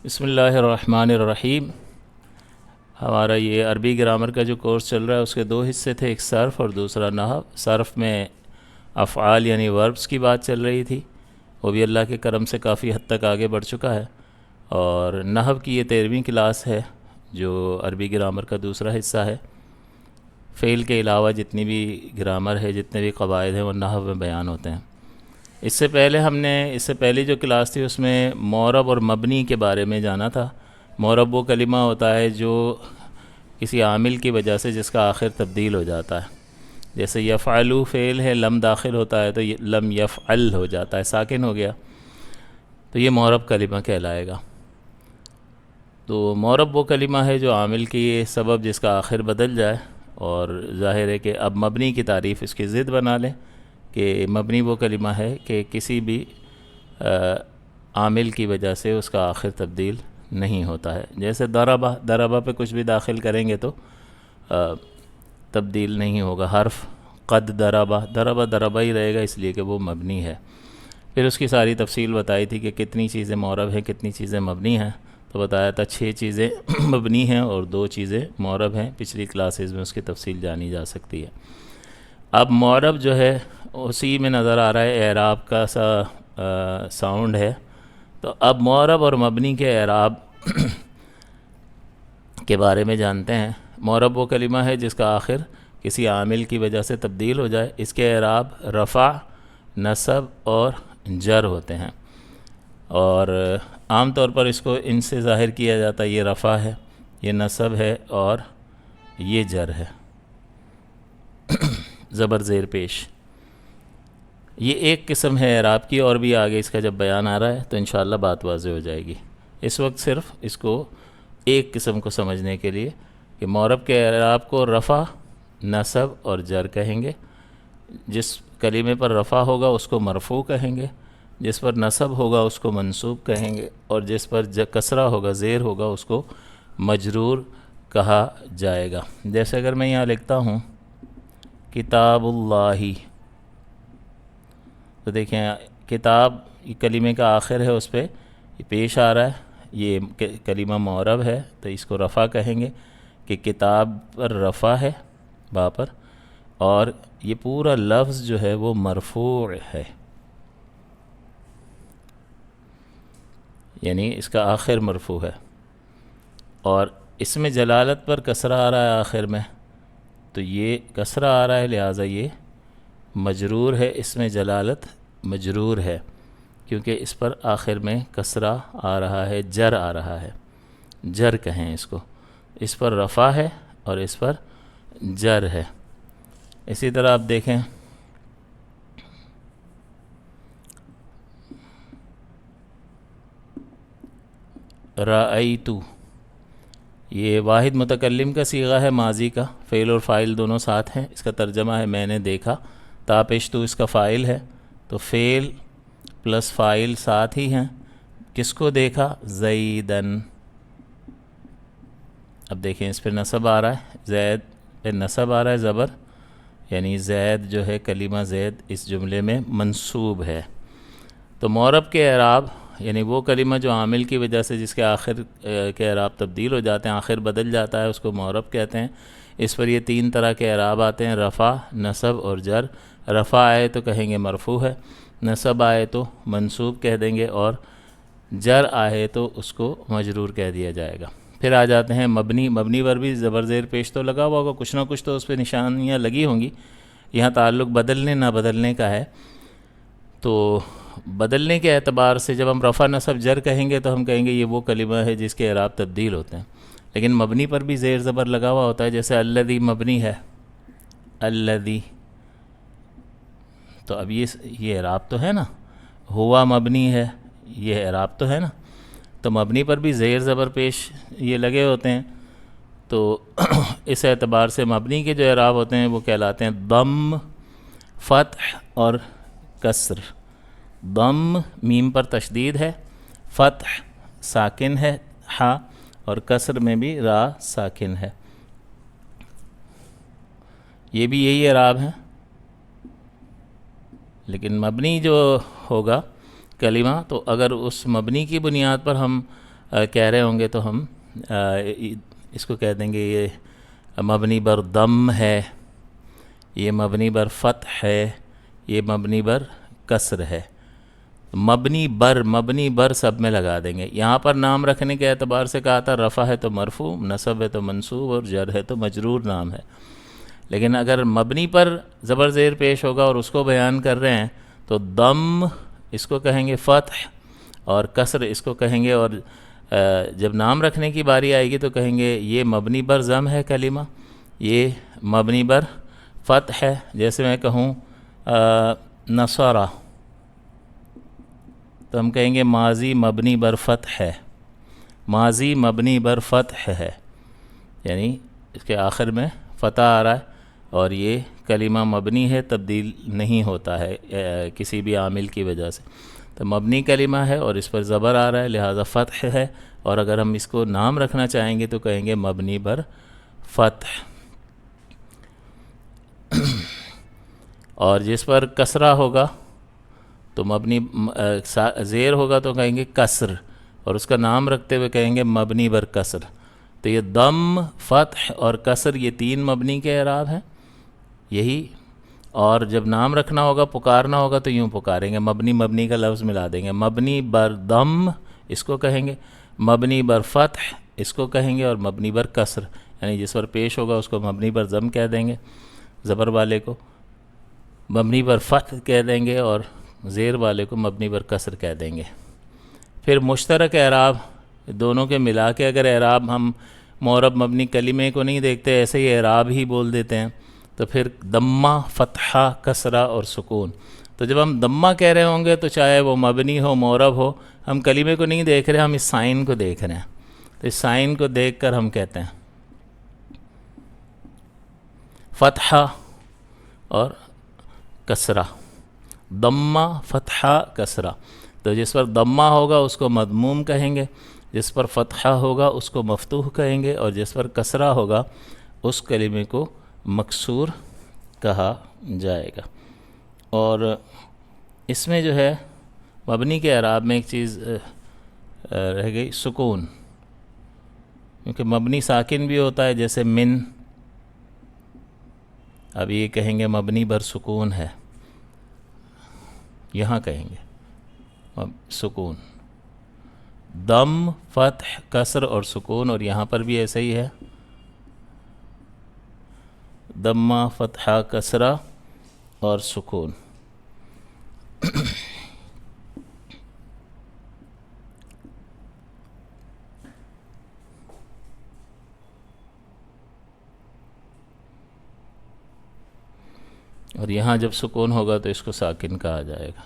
بسم اللہ الرحمن الرحیم۔ ہمارا یہ عربی گرامر کا جو کورس چل رہا ہے اس کے دو حصے تھے، ایک صرف اور دوسرا نحو۔ صرف میں افعال یعنی وربس کی بات چل رہی تھی، وہ بھی اللہ کے کرم سے کافی حد تک آگے بڑھ چکا ہے، اور نحو کی یہ 13ویں کلاس ہے جو عربی گرامر کا دوسرا حصہ ہے۔ فعل کے علاوہ جتنی بھی گرامر ہے، جتنے بھی قواعد ہیں، وہ نحو میں بیان ہوتے ہیں۔ اس سے پہلی جو کلاس تھی اس میں معرب اور مبنی کے بارے میں جانا تھا۔ معرب وہ کلمہ ہوتا ہے جو کسی عامل کی وجہ سے جس کا آخر تبدیل ہو جاتا ہے، جیسے یفعلو فعل ہے، لم داخل ہوتا ہے تو لم یفعل ہو جاتا ہے، ساکن ہو گیا، تو یہ معرب کلمہ کہلائے گا۔ تو معرب وہ کلمہ ہے جو عامل کی سبب جس کا آخر بدل جائے، اور ظاہر ہے کہ اب مبنی کی تعریف اس کی ضد بنا لیں کہ مبنی وہ کلمہ ہے کہ کسی بھی عامل کی وجہ سے اس کا آخر تبدیل نہیں ہوتا ہے، جیسے ضربہ پہ کچھ بھی داخل کریں گے تو تبدیل نہیں ہوگا۔ حرف قد ضربہ ہی رہے گا، اس لیے کہ وہ مبنی ہے۔ پھر اس کی ساری تفصیل بتائی تھی کہ کتنی چیزیں معرب ہیں، کتنی چیزیں مبنی ہیں، تو بتایا تھا 6 چیزیں مبنی ہیں اور 2 چیزیں معرب ہیں۔ پچھلی کلاسز میں اس کی تفصیل جانی جا سکتی ہے۔ اب معرب جو ہے اسی میں نظر آ رہا ہے اعراب کا ساؤنڈ ہے، تو اب معرب اور مبنی کے اعراب کے بارے میں جانتے ہیں۔ معرب وہ کلمہ ہے جس کا آخر کسی عامل کی وجہ سے تبدیل ہو جائے، اس کے اعراب رفع، نصب اور جر ہوتے ہیں، اور عام طور پر اس کو ان سے ظاہر کیا جاتا ہے، یہ رفع ہے، یہ نصب ہے اور یہ جر ہے، زبر زیر پیش۔ یہ ایک قسم ہے اعراب کی، اور بھی آگے اس کا جب بیان آ رہا ہے تو انشاءاللہ بات واضح ہو جائے گی۔ اس وقت صرف اس کو ایک قسم کو سمجھنے کے لیے کہ معرب کے اعراب کو رفع، نصب اور جر کہیں گے۔ جس کلمے پر رفع ہوگا اس کو مرفوع کہیں گے، جس پر نصب ہوگا اس کو منصوب کہیں گے، اور جس پر کسرہ ہوگا، زیر ہوگا، اس کو مجرور کہا جائے گا۔ جیسے اگر میں یہاں لکھتا ہوں کتاب اللہ، تو دیکھیں کتاب کلمے کا آخر ہے، اس پہ یہ پیش آ رہا ہے، یہ کلمہ معرب ہے تو اس کو رفع کہیں گے کہ کتاب پر رفع ہے با پر، اور یہ پورا لفظ جو ہے وہ مرفوع ہے، یعنی اس کا آخر مرفوع ہے، اور اس میں جلالت پر کسرہ آ رہا ہے آخر میں، تو یہ کسرہ آ رہا ہے لہٰذا یہ مجرور ہے، اس میں جلالت مجرور ہے کیونکہ اس پر آخر میں کسرہ آ رہا ہے، جر آ رہا ہے، جر کہیں اس کو، اس پر رفع ہے اور اس پر جر ہے۔ اسی طرح آپ دیکھیں رأیتو، یہ واحد متکلم کا صیغہ ہے، ماضی کا، فعل اور فاعل دونوں ساتھ ہیں، اس کا ترجمہ ہے میں نے دیکھا، تا پیش تو اس کا فاعل ہے، تو فعل پلس فاعل ساتھ ہی ہیں۔ کس کو دیکھا؟ زیدن۔ اب دیکھیں اس پہ نصب آ رہا ہے، زید پہ نصب آ رہا ہے، زبر، یعنی زید جو ہے کلمہ زید اس جملے میں منصوب ہے۔ تو معرب کے اعراب یعنی وہ کلمہ جو عامل کی وجہ سے جس کے آخر کے اعراب تبدیل ہو جاتے ہیں، آخر بدل جاتا ہے، اس کو معرب کہتے ہیں۔ اس پر یہ 3 طرح کے اعراب آتے ہیں، رفع، نصب اور جر۔ رفع آئے تو کہیں گے مرفوع ہے، نصب آئے تو منصوب کہہ دیں گے، اور جر آئے تو اس کو مجرور کہہ دیا جائے گا۔ پھر آ جاتے ہیں مبنی پر بھی زبر زیر پیش تو لگا ہوا ہوگا، کچھ نہ کچھ تو اس پہ نشانیاں لگی ہوں گی۔ یہاں تعلق بدلنے نہ بدلنے کا ہے، تو بدلنے کے اعتبار سے جب ہم رفع، نصب، جر کہیں گے تو ہم کہیں گے یہ وہ کلمہ ہے جس کے اعراب تبدیل ہوتے ہیں، لیکن مبنی پر بھی زیر زبر لگا ہوا ہوتا ہے، جیسے الذی مبنی ہے، الذی، تو اب یہ اعراب تو ہے نا، ہوا مبنی ہے، یہ اعراب تو ہے نا، تو مبنی پر بھی زیر زبر پیش یہ لگے ہوتے ہیں، تو اس اعتبار سے مبنی کے جو اعراب ہوتے ہیں وہ کہلاتے ہیں ضم، فتح اور کسر۔ ضم میم پر تشدید ہے، فتح ساکن ہے ہا، اور کسر میں بھی را ساکن ہے، یہ بھی یہی اعراب ہیں۔ لیکن مبنی جو ہوگا کلمہ، تو اگر اس مبنی کی بنیاد پر ہم کہہ رہے ہوں گے تو ہم اس کو کہہ دیں گے یہ مبنی بر ضم ہے، یہ مبنی بر فتح ہے، یہ مبنی بر کسر ہے۔ مبنی بر سب میں لگا دیں گے۔ یہاں پر نام رکھنے کے اعتبار سے کہا تھا رفع ہے تو مرفوع، نصب ہے تو منصوب، اور جر ہے تو مجرور نام ہے۔ لیکن اگر مبنی پر زبر زیر پیش ہوگا اور اس کو بیان کر رہے ہیں تو ضم اس کو کہیں گے فتح، اور کسر اس کو کہیں گے، اور جب نام رکھنے کی باری آئے گی تو کہیں گے یہ مبنی بر ضم ہے کلمہ، یہ مبنی بر فتح ہے۔ جیسے میں کہوں نصارہ، تو ہم کہیں گے ماضی مبنی بر فتح ہے، ماضی مبنی بر فتح ہے، یعنی اس کے آخر میں فتح آ رہا ہے، اور یہ کلمہ مبنی ہے، تبدیل نہیں ہوتا ہے کسی بھی عامل کی وجہ سے، تو مبنی کلمہ ہے اور اس پر زبر آ رہا ہے، لہذا فتح ہے۔ اور اگر ہم اس کو نام رکھنا چاہیں گے تو کہیں گے مبنی بر فتح۔ اور جس پر کسرہ ہوگا تو مبنی زیر ہوگا تو کہیں گے کسر، اور اس کا نام رکھتے ہوئے کہیں گے مبنی بر کسر۔ تو یہ ضم، فتح اور کسر یہ تین مبنی کے اعراب ہیں یہی۔ اور جب نام رکھنا ہوگا، پکارنا ہوگا تو یوں پکاریں گے، مبنی کا لفظ ملا دیں گے، مبنی بر ضم اس کو کہیں گے، مبنی بر فتح اس کو کہیں گے، اور مبنی بر کسر یعنی جس پر پیش ہوگا اس کو مبنی بر ضم کہہ دیں گے، زبر والے کو مبنی بر فتح کہہ دیں گے، اور زیر والے کو مبنی بر کسر کہہ دیں گے۔ پھر مشترک اعراب دونوں کے ملا کے اگر اعراب ہم معرب مبنی کلمے کو نہیں دیکھتے، ایسے ہی اعراب ہی بول دیتے ہیں، تو پھر ضمہ، فتحہ، کسرہ اور سکون۔ تو جب ہم ضمہ کہہ رہے ہوں گے تو چاہے وہ مبنی ہو معرب ہو، ہم کلمے کو نہیں دیکھ رہے، ہم اس سائن کو دیکھ رہے ہیں، تو اس سائن کو دیکھ کر ہم کہتے ہیں فتحہ اور کسرہ، ضمہ، فتحہ، کسرہ۔ تو جس پر ضمہ ہوگا اس کو مضموم کہیں گے، جس پر فتحہ ہوگا اس کو مفتوح کہیں گے، اور جس پر کسرہ ہوگا اس کلمے کو مکسور کہا جائے گا۔ اور اس میں جو ہے مبنی کے اعراب میں ایک چیز رہ گئی، سکون، کیونکہ مبنی ساکن بھی ہوتا ہے، جیسے من، اب یہ کہیں گے مبنی بر سکون ہے، یہاں کہیں گے سکون، ضم، فتح، کسر اور سکون، اور یہاں پر بھی ایسا ہی ہے، ضمہ، فتحہ، کسرہ اور سکون۔ اور یہاں جب سکون ہوگا تو اس کو ساکن کہا جائے گا۔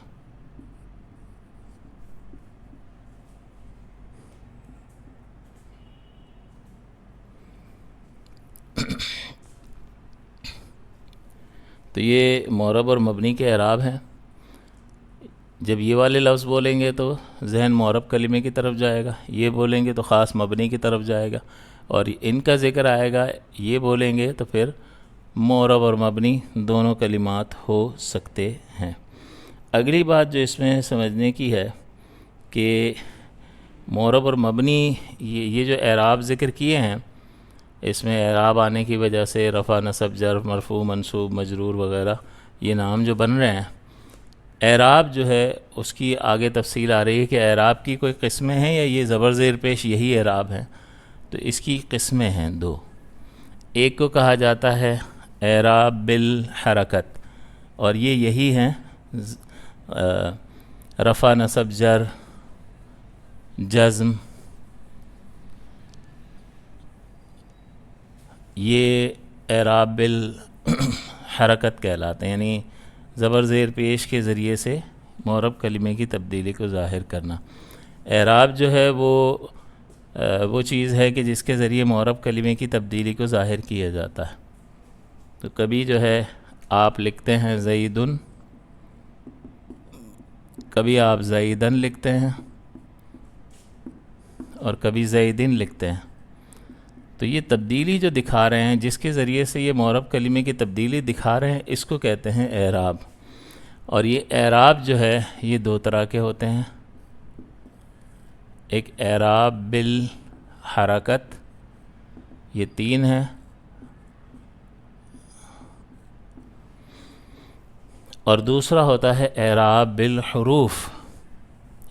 تو یہ معرب اور مبنی کے اعراب ہیں۔ جب یہ والے لفظ بولیں گے تو ذہن معرب کلمے کی طرف جائے گا، یہ بولیں گے تو خاص مبنی کی طرف جائے گا، اور ان کا ذکر آئے گا، یہ بولیں گے تو پھر معرب اور مبنی دونوں کلمات ہو سکتے ہیں۔ اگلی بات جو اس میں سمجھنے کی ہے کہ معرب اور مبنی یہ جو اعراب ذکر کیے ہیں، اس میں اعراب آنے کی وجہ سے رفع، نصب، جر، مرفوع، منصوب، مجرور وغیرہ یہ نام جو بن رہے ہیں، اعراب جو ہے اس کی آگے تفصیل آ رہی ہے کہ اعراب کی کوئی قسمیں ہیں یا یہ زبر زیر پیش یہی اعراب ہیں۔ تو اس کی قسمیں ہیں دو، ایک کو کہا جاتا ہے اعراب بالحرکت، اور یہ یہی ہیں رفع، نصب، جر، جزم، یہ اعراب بالحرکت کہلاتے ہیں، یعنی زبر زیر پیش کے ذریعے سے معرب کلمے کی تبدیلی کو ظاہر کرنا۔ اعراب جو ہے وہ چیز ہے کہ جس کے ذریعے معرب کلمے کی تبدیلی کو ظاہر کیا جاتا ہے۔ تو کبھی جو ہے آپ لکھتے ہیں زیدن، کبھی آپ زیدن لکھتے ہیں، اور کبھی زیدن لکھتے ہیں۔ تو یہ تبدیلی جو دکھا رہے ہیں، جس کے ذریعے سے یہ معرب کلمے کی تبدیلی دکھا رہے ہیں، اس کو کہتے ہیں اعراب۔ اور یہ اعراب جو ہے یہ دو طرح کے ہوتے ہیں، ایک اعراب بالحرکت، یہ 3 ہیں، اور دوسرا ہوتا ہے اعراب بالحروف،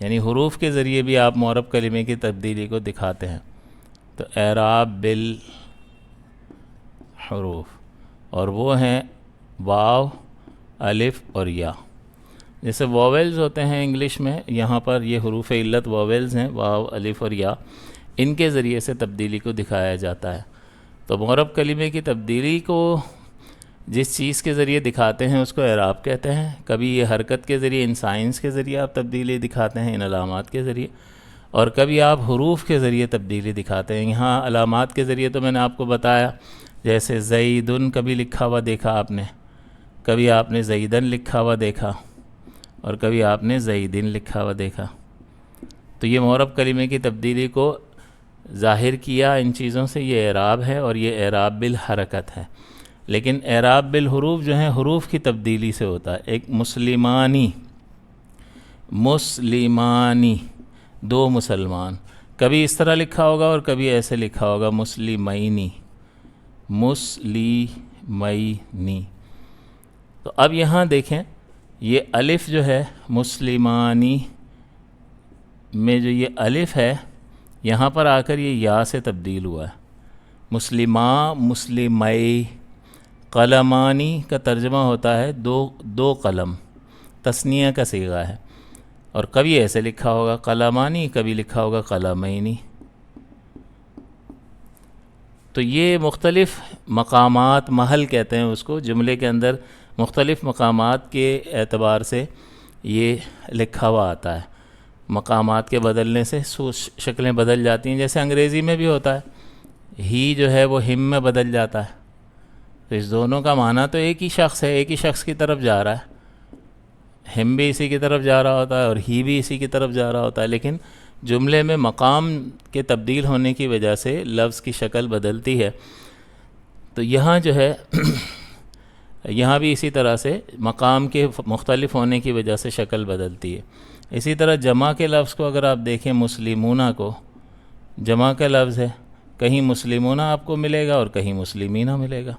یعنی حروف کے ذریعے بھی آپ معرب کلمے کی تبدیلی کو دکھاتے ہیں، تو اعراب بالحروف، اور وہ ہیں واو، الف اور یا۔ جیسے واویلز ہوتے ہیں انگلش میں، یہاں پر یہ حروف علت واویلز ہیں، واو، الف اور یا، ان کے ذریعے سے تبدیلی کو دکھایا جاتا ہے۔ تو معرب کلمے کی تبدیلی کو جس چیز کے ذریعے دکھاتے ہیں اس کو اعراب کہتے ہیں۔ کبھی یہ حرکت کے ذریعے، ان سائنس کے ذریعے آپ تبدیلی دکھاتے ہیں، ان علامات کے ذریعے، اور کبھی آپ حروف کے ذریعے تبدیلی دکھاتے ہیں۔ یہاں علامات کے ذریعے تو میں نے آپ کو بتایا، جیسے زیدن کبھی لکھا ہوا دیکھا آپ نے، کبھی آپ نے زیدن لکھا ہوا دیکھا، اور کبھی آپ نے زیدن لکھا ہوا دیکھا۔ تو یہ معرب کلمے کی تبدیلی کو ظاہر کیا ان چیزوں سے، یہ اعراب ہے، اور یہ اعراب بالحرکت ہے۔ لیکن اعراب بالحروف جو ہیں حروف کی تبدیلی سے ہوتا ہے۔ ایک مسلمانی، مسلمانی، 2 مسلمان، کبھی اس طرح لکھا ہوگا اور کبھی ایسے لکھا ہوگا، مسلمینی، مسلمینی۔ تو اب یہاں دیکھیں، یہ الف جو ہے مسلمانی میں جو یہ الف ہے، یہاں پر آ کر یہ یا سے تبدیل ہوا ہے، مسلمہ، مسلمئی۔ قلمانی کا ترجمہ ہوتا ہے دو قلم، تثنیہ کا صیغہ ہے، اور کبھی ایسے لکھا ہوگا قلمانی، کبھی لکھا ہوگا قلمینی۔ تو یہ مختلف مقامات، محل کہتے ہیں اس کو، جملے کے اندر مختلف مقامات کے اعتبار سے یہ لکھا ہوا آتا ہے۔ مقامات کے بدلنے سے شکلیں بدل جاتی ہیں، جیسے انگریزی میں بھی ہوتا ہے، ہی جو ہے وہ ہم میں بدل جاتا ہے۔ تو اس دونوں کا معنی تو ایک ہی شخص ہے، ایک ہی شخص کی طرف جا رہا ہے، ہم بھی اسی کی طرف جا رہا ہوتا ہے اور ہی بھی اسی کی طرف جا رہا ہوتا ہے، لیکن جملے میں مقام کے تبدیل ہونے کی وجہ سے لفظ کی شکل بدلتی ہے۔ تو یہاں جو ہے یہاں بھی اسی طرح سے مقام کے مختلف ہونے کی وجہ سے شکل بدلتی ہے۔ اسی طرح جمع کے لفظ کو اگر آپ دیکھیں، مسلمونہ کو، جمع کا لفظ ہے، کہیں مسلمونہ آپ کو ملے گا اور کہیں مسلمینہ ملے گا۔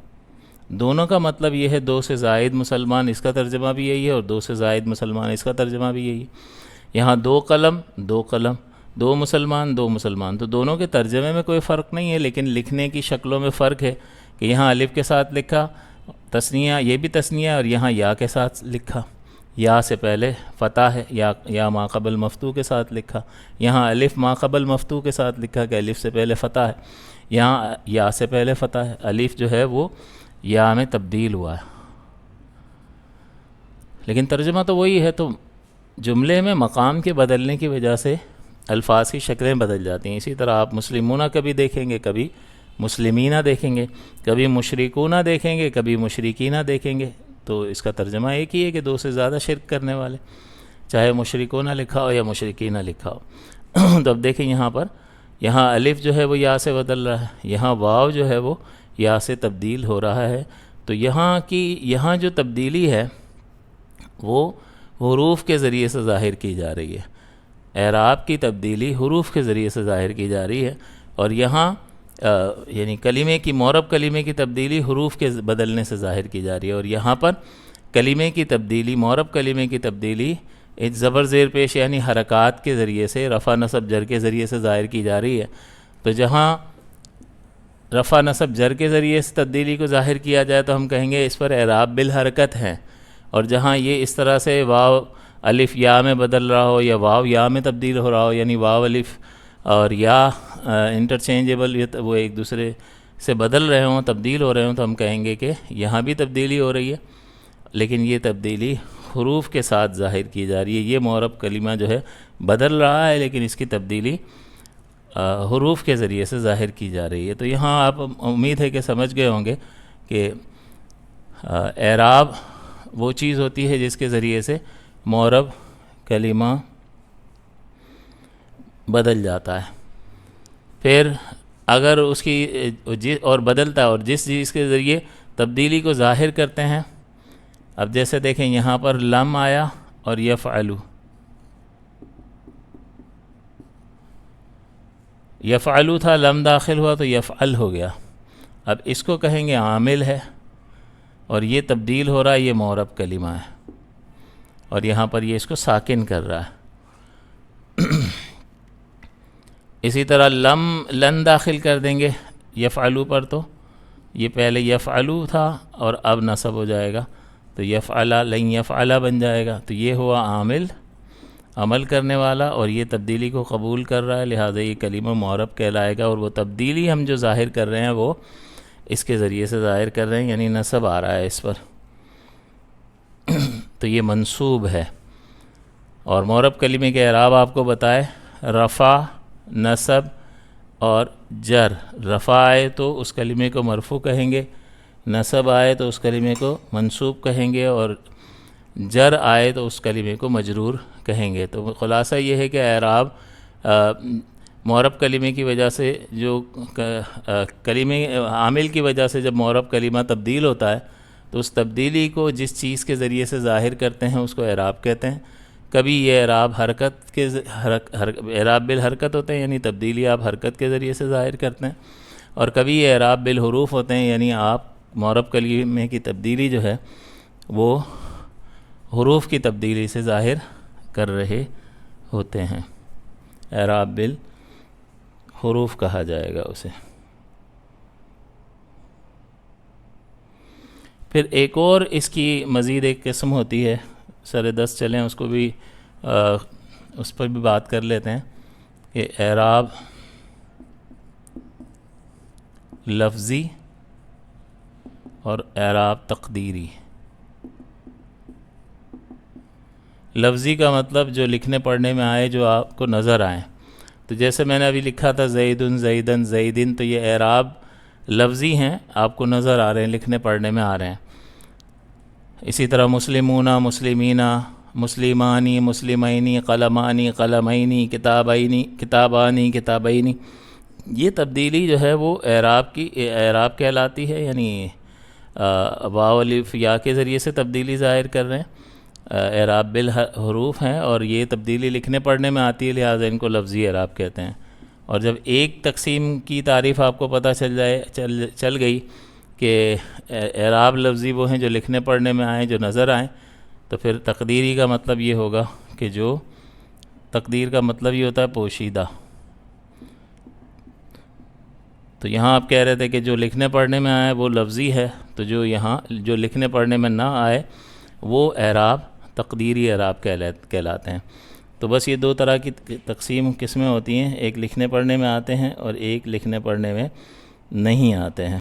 دونوں کا مطلب یہ ہے 2 سے زائد مسلمان، اس کا ترجمہ بھی یہی ہے، اور 2 سے زائد مسلمان، اس کا ترجمہ بھی یہی ہے۔ یہاں 2 قلم، 2 قلم، 2 مسلمان، 2 مسلمان، تو دونوں کے ترجمے میں کوئی فرق نہیں ہے، لیکن لکھنے کی شکلوں میں فرق ہے کہ یہاں الف کے ساتھ لکھا تثنیہ، یہ بھی تثنیہ، اور یہاں یا کے ساتھ لکھا، یا سے پہلے فتح ہے، یا ما قبل مفتوح کے ساتھ لکھا، یہاں الف ما قبل مفتوح کے ساتھ لکھا کہ الف سے پہلے فتح ہے، یہاں یا سے پہلے فتح ہے، الف جو ہے وہ یا میں تبدیل ہوا ہے، لیکن ترجمہ تو وہی ہے۔ تو جملے میں مقام کے بدلنے کی وجہ سے الفاظ کی شکلیں بدل جاتی ہیں۔ اسی طرح آپ مسلمونہ کبھی دیکھیں گے، کبھی مسلمینہ دیکھیں گے، کبھی مشرکونہ دیکھیں گے، کبھی مشرکینہ دیکھیں گے، تو اس کا ترجمہ ایک ہی ہے کہ 2 سے زیادہ شرک کرنے والے، چاہے مشرکونہ لکھا ہو یا مشرکینہ لکھا ہو۔ تو اب دیکھیں یہاں الف جو ہے وہ یا سے بدل رہا ہے، یہاں واو جو ہے وہ یا سے تبدیل ہو رہا ہے۔ تو یہاں جو تبدیلی ہے وہ حروف کے ذریعے سے ظاہر کی جا رہی ہے، اعراب کی تبدیلی حروف کے ذریعے سے ظاہر کی جا رہی ہے، اور یہاں یعنی کلمے کی، معرب کلمے کی تبدیلی حروف کے بدلنے سے ظاہر کی جا رہی ہے، اور یہاں پر کلمے کی تبدیلی، معرب کلمے کی تبدیلی ایک زبر زیر پیش یعنی حرکات کے ذریعے سے، رفع نصب جر کے ذریعے سے ظاہر کی جا رہی ہے۔ تو جہاں رفع نصب جر کے ذریعے سے تبدیلی کو ظاہر کیا جائے تو ہم کہیں گے اس پر اعراب بالحرکت ہے، اور جہاں یہ اس طرح سے واو الف یا میں بدل رہا ہو یا واو یا میں تبدیل ہو رہا ہو، یعنی واو الف اور یا انٹرچینجیبل، وہ ایک دوسرے سے بدل رہے ہوں، تبدیل ہو رہے ہوں، تو ہم کہیں گے کہ یہاں بھی تبدیلی ہو رہی ہے، لیکن یہ تبدیلی حروف کے ساتھ ظاہر کی جا رہی ہے۔ یہ معرب کلمہ جو ہے بدل رہا ہے، لیکن اس کی تبدیلی حروف کے ذریعے سے ظاہر کی جا رہی ہے۔ تو یہاں آپ امید ہے کہ سمجھ گئے ہوں گے کہ اعراب وہ چیز ہوتی ہے جس کے ذریعے سے معرب کلمہ بدل جاتا ہے، پھر اگر اس کی اور بدلتا ہے، اور جس چیز کے ذریعے تبدیلی کو ظاہر کرتے ہیں، اب جیسے دیکھیں یہاں پر لم آیا اور یفعلو، یفعلو تھا، لم داخل ہوا تو یفعل ہو گیا. اب اس کو کہیں گے عامل ہے، اور یہ تبدیل ہو رہا ہے، یہ معرب کلمہ ہے، اور یہاں پر یہ اس کو ساکن کر رہا ہے. اسی طرح لن داخل کر دیں گے یفعلو پر، تو یہ پہلے یفعلو تھا اور اب نصب ہو جائے گا، تو یفعلا لن یفعلا بن جائے گا. تو یہ ہوا عامل، عمل کرنے والا، اور یہ تبدیلی کو قبول کر رہا ہے، لہٰذا یہ کلمہ معرب کہلائے گا. اور وہ تبدیلی ہم جو ظاہر کر رہے ہیں وہ اس کے ذریعے سے ظاہر کر رہے ہیں، یعنی نصب آ رہا ہے اس پر، تو یہ منصوب ہے. اور معرب کلمے کے اعراب آپ کو بتائے، رفع، نصب اور جر. رفع آئے تو اس کلمے کو مرفوع کہیں گے، نصب آئے تو اس کلمے کو منصوب کہیں گے، اور جر آئے تو اس کلمے کو مجرور کہیں گے. تو خلاصہ یہ ہے کہ اعراب معرب کلمے کی وجہ سے، جو کلمے عامل کی وجہ سے جب معرب کلمہ تبدیل ہوتا ہے تو اس تبدیلی کو جس چیز کے ذریعے سے ظاہر کرتے ہیں اس کو اعراب کہتے ہیں. کبھی یہ اعراب حرکت کے اعراب بالحرکت ہوتے ہیں، یعنی تبدیلی آپ حرکت کے ذریعے سے ظاہر کرتے ہیں، اور کبھی یہ اعراب بالحروف ہوتے ہیں، یعنی آپ معرب کلمے کی تبدیلی جو ہے وہ حروف کی تبدیلی سے ظاہر کر رہے ہوتے ہیں. اعراب بالحروف کہا جائے گا اسے. پھر ایک اور اس کی مزید ایک قسم ہوتی ہے، سر دست چلیں اس کو بھی اس پر بھی بات کر لیتے ہیں، کہ اعراب لفظی اور اعراب تقدیری. لفظی کا مطلب جو لکھنے پڑھنے میں آئے، جو آپ کو نظر آئیں. تو جیسے میں نے ابھی لکھا تھا زیدن زیدن زیدن، تو یہ اعراب لفظی ہیں، آپ کو نظر آ رہے ہیں، لکھنے پڑھنے میں آ رہے ہیں. اسی طرح مسلمون مسلمین، مسلمانی مسلمینی، قلمانی قلمینی، کتابینی کتابانی کتابینی، یہ تبدیلی جو ہے وہ اعراب کہلاتی ہے، یعنی واو الف یا کے ذریعے سے تبدیلی ظاہر کر رہے ہیں. اعراب بالحروف ہیں، اور یہ تبدیلی لکھنے پڑھنے میں آتی ہے، لہٰذا ان کو لفظی اعراب کہتے ہیں. اور جب ایک تقسیم کی تعریف آپ کو پتہ چل گئی کہ اعراب لفظی وہ ہیں جو لکھنے پڑھنے میں آئیں، جو نظر آئیں، تو پھر تقدیری کا مطلب یہ ہوگا کہ جو تقدیر کا مطلب یہ ہوتا ہے پوشیدہ. تو یہاں آپ کہہ رہے تھے کہ جو لکھنے پڑھنے میں آئے وہ لفظی ہے، تو جو یہاں جو لکھنے پڑھنے میں نہ آئے وہ اعراب تقدیری اعراب کہلاتے ہیں. تو بس یہ دو طرح کی قسمیں ہوتی ہیں، ایک لکھنے پڑھنے میں آتے ہیں اور ایک لکھنے پڑھنے میں نہیں آتے ہیں.